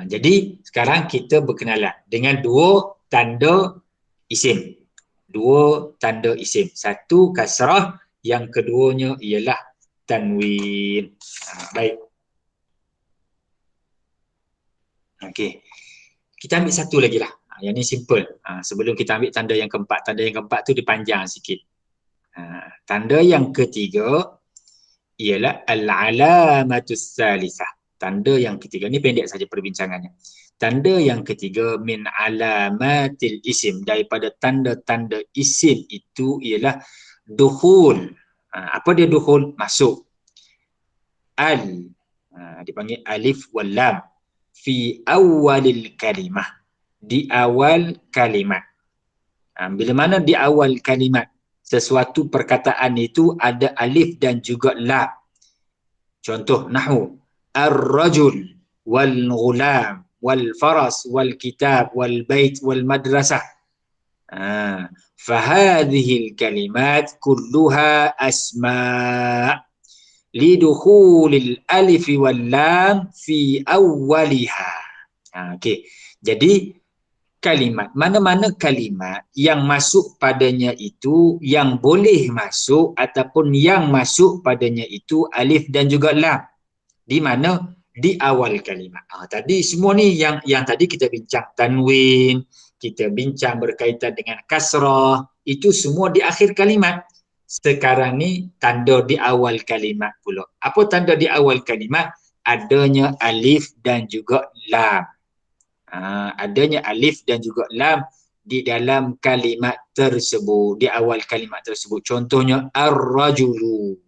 Jadi sekarang kita berkenalan dengan dua tanda isim. Dua tanda isim. Satu kasrah, yang keduanya ialah tanwin. Baik. Okey. Kita ambil satu lagi lah. Yang ni simple. Sebelum kita ambil tanda yang keempat. Tanda yang keempat tu dipanjang sikit. Tanda yang ketiga ialah al-alamatus salisah. Tanda yang ketiga ni pendek saja perbincangannya. Tanda yang ketiga min alamatil isim, daripada tanda-tanda isim itu ialah dukhul. Apa dia dukhul? Masuk. Dipanggil alif wal lam fi awalil kalimah, di awal kalimat. Bila mana di awal kalimat sesuatu perkataan itu ada alif dan juga lam. Contoh nahwu ar-rajul wal ghulam wal faras wal kitab wal bait wal madrasah. Fahadhil kalimat kulluha asma' lidukhulil alif wal lam fi awwaliha. Okey. Jadi kalimat, mana-mana kalimat yang masuk padanya itu, yang boleh masuk ataupun yang masuk padanya itu alif dan juga lam. Di mana? Di awal kalimat. Tadi semua ni yang tadi kita bincang tanwin, kita bincang berkaitan dengan kasrah, itu semua di akhir kalimat. Sekarang ni tanda di awal kalimat pula. Apa tanda di awal kalimat? Adanya alif dan juga lam. Adanya alif dan juga lam di dalam kalimat tersebut, di awal kalimat tersebut. Contohnya ar-rajulu.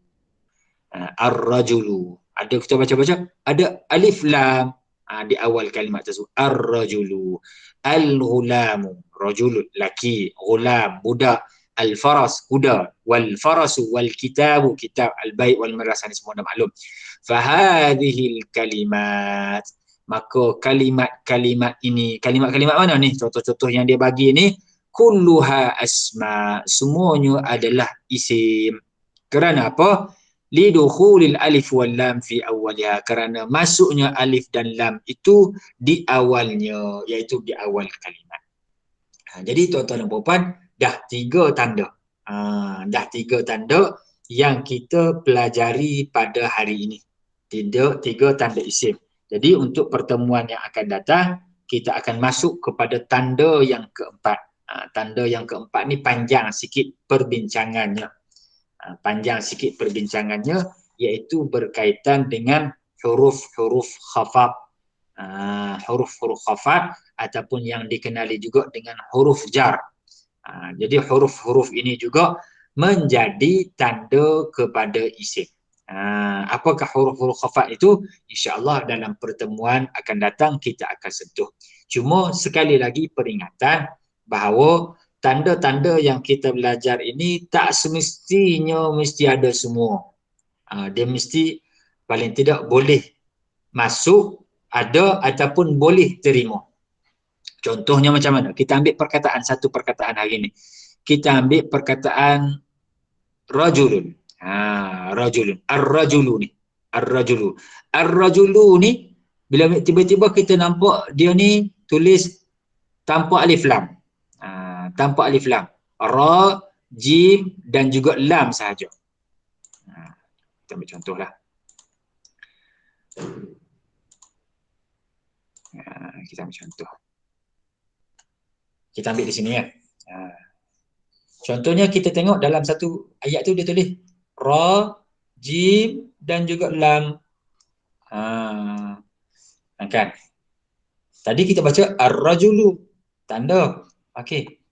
Ar-rajulu. Ada kita baca-baca, ada alif lam di awal kalimat tersebut. Ar-rajulu. Al-ghulamu. Rajul, laki. Ghulam, budak. Al-faras, kuda. Wal-farasu, wal-kitabu, kitab. Al-bait, wal-madrasah, ni semua dah maklum. Fahadhihil kalimat. maka kalimat-kalimat ini, kalimat-kalimat mana ni? Contoh-contoh yang dia bagi ni, kulluha asma, semuanya adalah isim. Kerana apa? Lidukhulil alif wal lam fi awwaliha, kerana masuknya alif dan lam itu di awalnya, iaitu di awal kalimat. Jadi tuan-tuan dan puan, dah 3 tanda. Dah 3 tanda yang kita pelajari pada hari ini. 3 tanda isim. Jadi untuk pertemuan yang akan datang, kita akan masuk kepada tanda yang keempat. Tanda yang keempat ni panjang sikit perbincangannya. Iaitu berkaitan dengan huruf-huruf khafat. Huruf-huruf khafat ataupun yang dikenali juga dengan huruf jar. Jadi huruf-huruf ini juga menjadi tanda kepada isim. Apakah huruf-huruf khafat itu? InsyaAllah dalam pertemuan akan datang kita akan sentuh. Cuma sekali lagi peringatan bahawa tanda-tanda yang kita belajar ini tak semestinya mesti ada semua. Dia mesti paling tidak boleh masuk, ada ataupun boleh terima. Contohnya macam mana? Kita ambil satu perkataan hari ini. Kita ambil perkataan rajulun. Rajulun. Ar-rajulu ni. Ar-rajulu. Ar-rajulu ni, bila tiba-tiba kita nampak dia ni tulis tanpa alif lam. Tanpa alif lam. Ra, jim dan juga lam sahaja. Kita ambil contohlah. Kita ambil contoh. Kita ambil di sini ya. Contohnya kita tengok dalam satu ayat tu dia tulis ra, jim dan juga lam. Kan? Tadi kita baca ar-rajulu, tanda. Okey.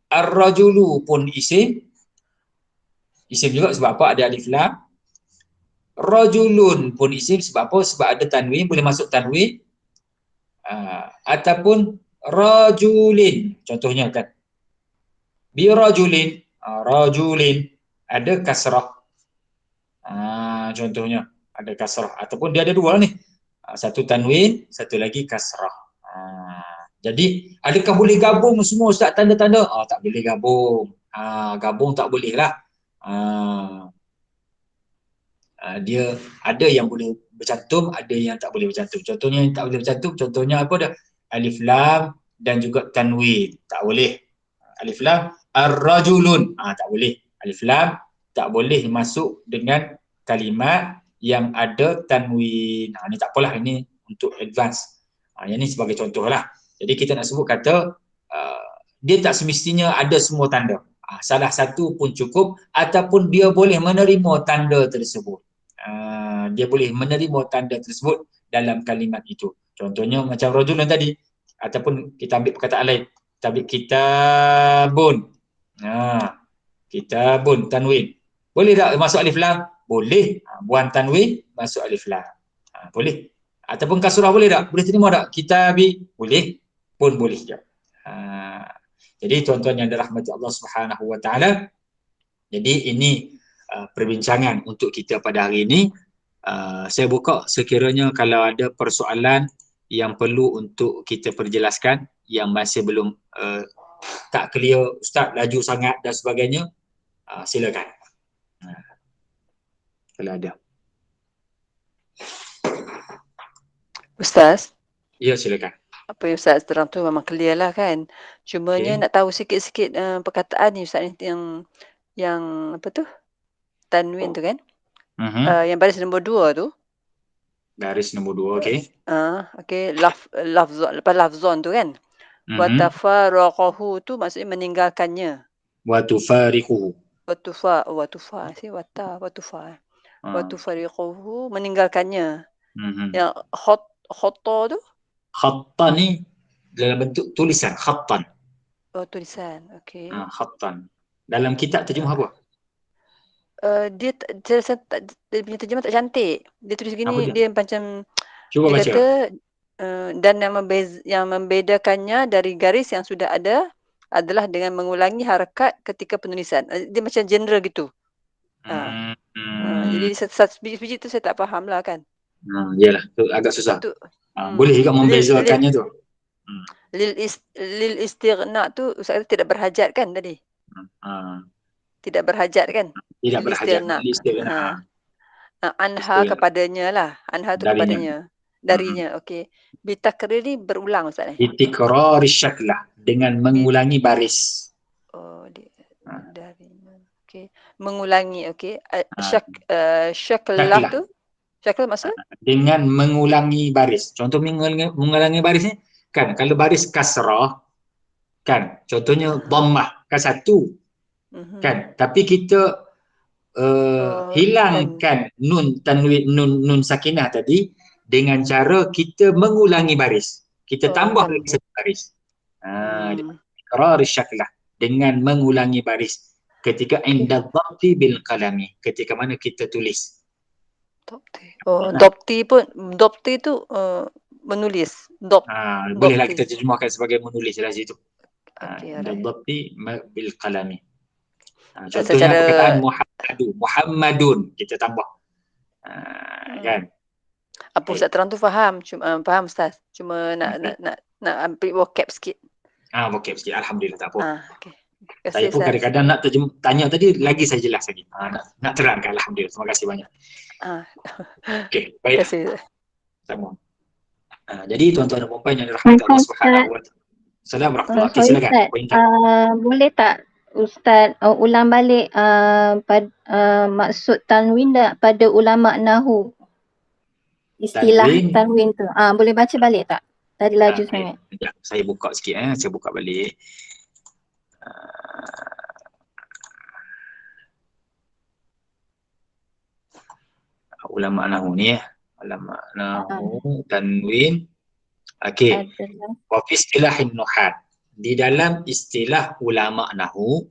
Ar-rajulu pun isim. Isim juga sebab apa? Ada alif lam. Rajulun pun isim sebab apa? Sebab ada tanwin, boleh masuk tanwin. Ataupun rajulin, contohnya kan. Bi rajulin, rajulin ada kasrah. Contohnya ada kasrah ataupun dia ada dua ni. Satu tanwin, satu lagi kasrah. Jadi adakah boleh gabung semua ustaz tanda-tanda? Tak boleh gabung. Gabung tak boleh lah. Dia ada yang boleh bercantum, ada yang tak boleh bercantum. Contohnya yang tak boleh bercantum, contohnya apa dah? Alif lam dan juga tanwin, tak boleh. Alif lam ar-rajulun, tak boleh. Alif lam tak boleh masuk dengan kalimat yang ada tanwin. Ni tak apalah, ini untuk advance. Yang ni sebagai contoh lah. Jadi kita nak sebut kata dia tak semestinya ada semua tanda. Salah satu pun cukup ataupun dia boleh menerima tanda tersebut. Dia boleh menerima tanda tersebut dalam kalimat itu. Contohnya macam rajulun tadi, ataupun kita ambil perkataan lain. Kita ambil kitabun. Kitabun, tanwin. Boleh tak masuk alif lam? Boleh. Buang tanwin, masuk alif lam. Boleh. Ataupun kasrah boleh tak? Boleh terima tak? Kitabi? Boleh. Pun boleh je. Jadi tuan-tuan yang dirahmati Allah Subhanahu Wa Taala, jadi ini perbincangan untuk kita pada hari ini. Saya buka sekiranya kalau ada persoalan yang perlu untuk kita perjelaskan yang masih belum tak clear, ustaz laju sangat dan sebagainya, silakan. Kalau ada. Ustaz, Ya, silakan. apa yang Ustaz terang tu memang clear lah kan. Cumanya nak tahu sikit-sikit perkataan ni Ustaz ni yang apa tu? Tanwin tu kan? Yang baris nombor 2 tu. Baris nombor 2, okey. Okey, lafzon, lepas lafzon tu kan? Wa tafarraqahu tu maksudnya meninggalkannya. Wa tufariquhu. Wa tufariquhu meninggalkannya. Yang khotta tu? Khattan ni dalam bentuk tulisan, khattan. Tulisan, okey. Khattan. Dalam kitab terjemah apa? Dia punya terjemah tak cantik. Dia tulis gini, dia macam cuba dia baca. kata dan yang membedakannya dari garis yang sudah ada adalah dengan mengulangi harakat ketika penulisan. Dia macam general gitu. Jadi satu biji tu saya tak faham lah kan. Yalah, tu agak susah. Untuk Boleh juga membezakannya tu. lil istighna tu Ustaz kata tidak berhajat kan tadi? Tidak berhajat kan? Tidak Lil berhajat. istighna. Lil istighna. Anha Istighna. kepadanya lah. Anha tu Darinya. kepadanya. Darinya. Okey. Bitakrir ni berulang Ustaz ni. Bitikrar syaklah, dengan mengulangi baris. Oh, darinya. Okey. Mengulangi, okey. Syaklah Syaklah. tu. Syaklah maksud? Dengan mengulangi baris. Contoh mengulangi baris ni kan, kalau baris kasrah kan, contohnya dhammah kan satu kan, tapi kita hilangkan nun tanwin, nun sakinah tadi dengan cara kita mengulangi baris. Kita tambah lagi satu baris. Iqrar syaklah, dengan mengulangi baris ketika inda dhabti bil qalami, ketika mana kita tulis. Dopti pun, dopti tu menulis. Bolehlah kita terjemahkan sebagai menulis dari situ. Dhabti bil qalami. Contohnya perkataan Muhammadun kita tambah. Kan? Apa Ustaz terang tu faham, faham Ustaz. Cuma nak ambil vocab sikit. Vocab sikit. Alhamdulillah, tak apa. Okey. Saya pun kadang-kadang nak tanya tadi lagi saya jelas lagi. Nak terangkan. Alhamdulillah. Terima kasih banyak. Okey, baik. Terima kasih. Sama. Jadi tuan-tuan dan puan-puan yang dirahmati Allah Subhanahu wa taala. Assalamualaikum warahmatullahi wabarakatuh. Boleh tak Ustaz ulang balik maksud tanwin pada ulama nahwu? Istilah tanwin tu. Boleh baca balik tak? Tadi laju sangat. Saya buka sikit saya buka balik. Ulama nahwu ni ulama nahwu tanwin. Okey. Wa fi istilahin nuhat, di dalam istilah ulama nahwu,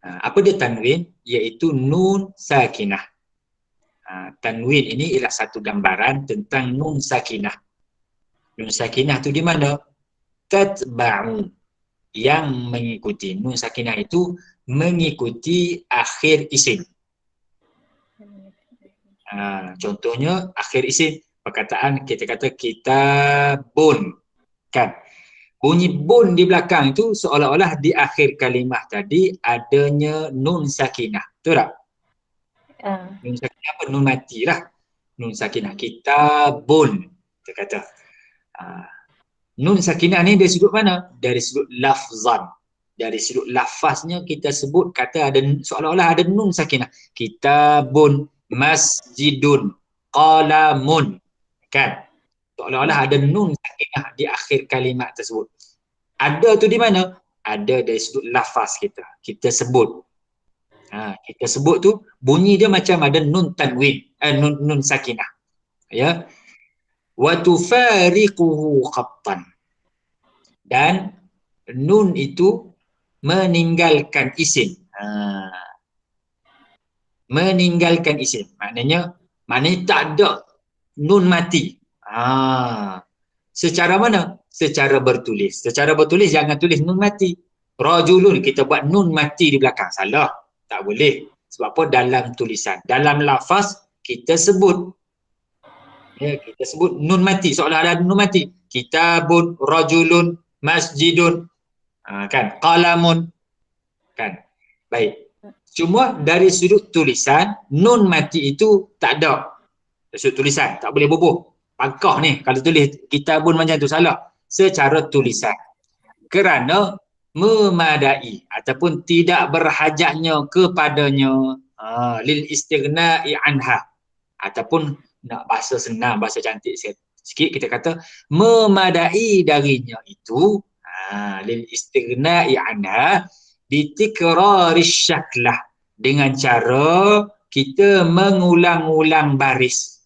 apa dia tanwin? Iaitu nun sakinah. Tanwin ini ialah satu gambaran tentang nun sakinah. Nun sakinah tu di mana? Tatba'u, yang mengikuti. Nun sakinah itu mengikuti akhir isim. Contohnya akhir isim, perkataan kita kata kitabun kan, bunyi bun di belakang itu seolah-olah di akhir kalimah tadi adanya nun sakinah, betul tak? Nun sakinah apa? Nun mati lah. Nun sakinah, kitabun kita kata. Nun sakinah ni dari sudut mana? Dari sudut lafzan. Dari sudut lafaznya kita sebut kata ada seolah-olah ada nun sakinah. Kitabun, masjidun, qalamun kan, seolah-olah ada nun sakinah di akhir kalimat tersebut. Ada tu di mana? Ada dari sudut lafaz kita sebut. Kita sebut tu bunyi dia macam ada nun tanwin, nun sakinah, ya. Wa tufariquhu khattan, dan nun itu meninggalkan isim. Meninggalkan isim maknanya tak ada nun mati. Secara mana? Secara bertulis. Secara bertulis jangan tulis nun mati. Rajulun kita buat nun mati di belakang. Salah. Tak boleh. Sebab apa? Dalam tulisan. Dalam lafaz kita sebut. Ya, kita sebut nun mati. Seolah ada nun mati. Kitabun, rajulun, masjidun. Kan? Qalamun. Kan? Baik. Cuma dari sudut tulisan, nun mati itu tak ada. Dari sudut tulisan, tak boleh bubuh. Pangkah ni, kalau tulis kitabun macam tu salah. Secara tulisan. Kerana memadai ataupun tidak berhajatnya kepadanya lil istighna'i anha. Ataupun nak bahasa senang, bahasa cantik sikit, kita kata memadai darinya itu lil istighna'i anha bitikraris syaklah, dengan cara kita mengulang-ulang baris.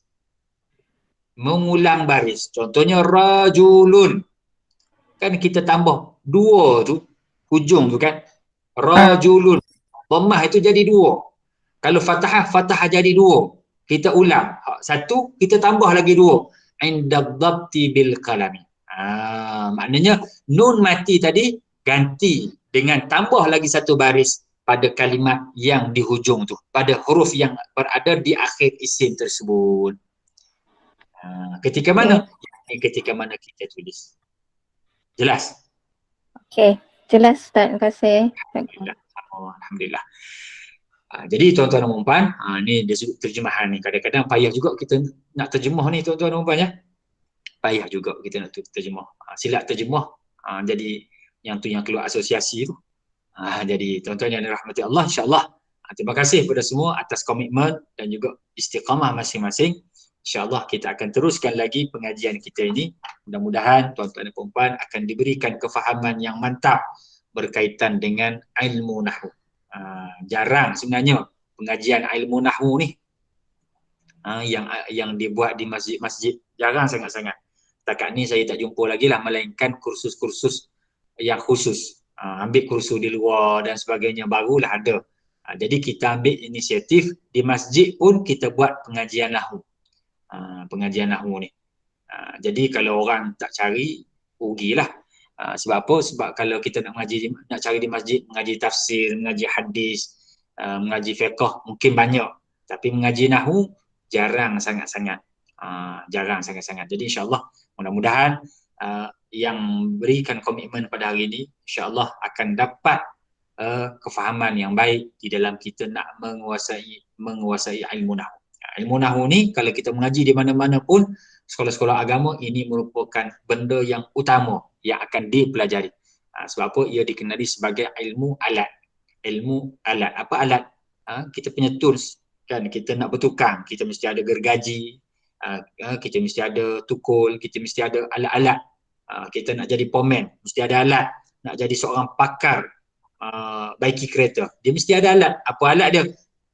Mengulang baris. Contohnya rajulun. Kan kita tambah dua tu, hujung tu kan. Rajulun. Dhammah itu jadi dua. Kalau fathah, fathah jadi dua. Kita ulang. Satu, kita tambah lagi dua. Inda dhabti bil qalami. Maknanya nun mati tadi ganti dengan tambah lagi satu baris pada kalimat yang di hujung tu, pada huruf yang berada di akhir isim tersebut. Ketika mana? Ketika mana kita tulis. Jelas? Okey, jelas Ustaz. Terima kasih. Alhamdulillah. Jadi tuan-tuan dan puan, ni dia sudut terjemahan ni. Kadang-kadang payah juga kita nak terjemah ni tuan-tuan dan puan ya. Payah juga kita nak terjemah. Silap terjemah. Jadi yang tu yang keluar asosiasi tu. Jadi tuan-tuan yang dirahmati Allah, insya-Allah. Terima kasih kepada semua atas komitmen dan juga istiqamah masing-masing. InsyaAllah kita akan teruskan lagi pengajian kita ini. Mudah-mudahan tuan-tuan dan puan akan diberikan kefahaman yang mantap berkaitan dengan ilmu nahwu. Jarang sebenarnya pengajian ilmu nahwu ni yang dibuat di masjid-masjid. Jarang sangat-sangat. Setakat ni saya tak jumpa lagi lah, melainkan kursus-kursus yang khusus. Ambil kursus di luar dan sebagainya barulah ada. Jadi kita ambil inisiatif di masjid pun kita buat pengajian nahwu. Pengajian nahwu ni. Jadi kalau orang tak cari, rugilah. Sebab apa? Sebab kalau kita nak cari di masjid, mengaji tafsir, mengaji hadis, mengaji fiqh mungkin banyak. Tapi mengaji nahwu jarang sangat-sangat. Jarang sangat-sangat. Jadi insya-Allah mudah-mudahan yang berikan komitmen pada hari ini insya-Allah akan dapat kefahaman yang baik di dalam kita nak menguasai ilmu nahwu. Ilmu nahwu ni kalau kita mengaji di mana-mana pun sekolah-sekolah agama, ini merupakan benda yang utama yang akan dipelajari. Sebab apa? Ia dikenali sebagai ilmu alat. Ilmu alat. Apa alat? Kita punya tools. Kan kita nak bertukang, kita mesti ada gergaji, kita mesti ada tukul, kita mesti ada alat-alat. Kita nak jadi pomen, mesti ada alat. Nak jadi seorang pakar baiki kereta, dia mesti ada alat. Apa alat dia?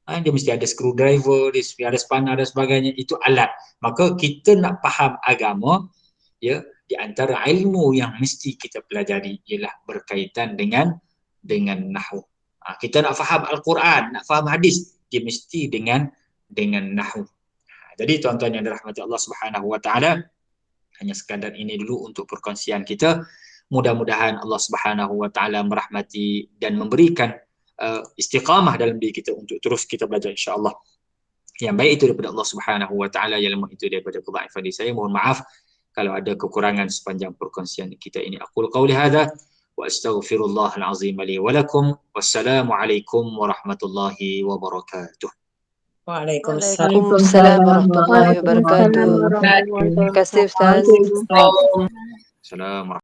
Dia mesti ada screwdriver, dia mesti ada spanner dan sebagainya. Itu alat. Maka kita nak faham agama, ya, di antara ilmu yang mesti kita pelajari ialah berkaitan dengan nahwu. Kita nak faham Al-Quran, nak faham hadis, dia mesti dengan nahwu. Jadi tuan-tuan yang dirahmati Allah Subhanahu Wa Taala, hanya sekadar ini dulu untuk perkongsian kita. Mudah-mudahan Allah Subhanahu Wa Taala merahmati dan memberikan istiqamah dalam diri kita untuk terus kita belajar insya-Allah. Yang baik itu daripada Allah Subhanahu Wa Taala, yang lemah itu daripada kedhaifan diri saya. Mohon maaf kalau ada kekurangan sepanjang perkongsian kita ini. Aqulu qauli hadza wa astaghfirullahal azim li wa lakum. Wassalamualaikum warahmatullahi wabarakatuh. Waalaikumsalam warahmatullahi wabarakatuh. Terima kasih Ustaz. Assalamualaikum.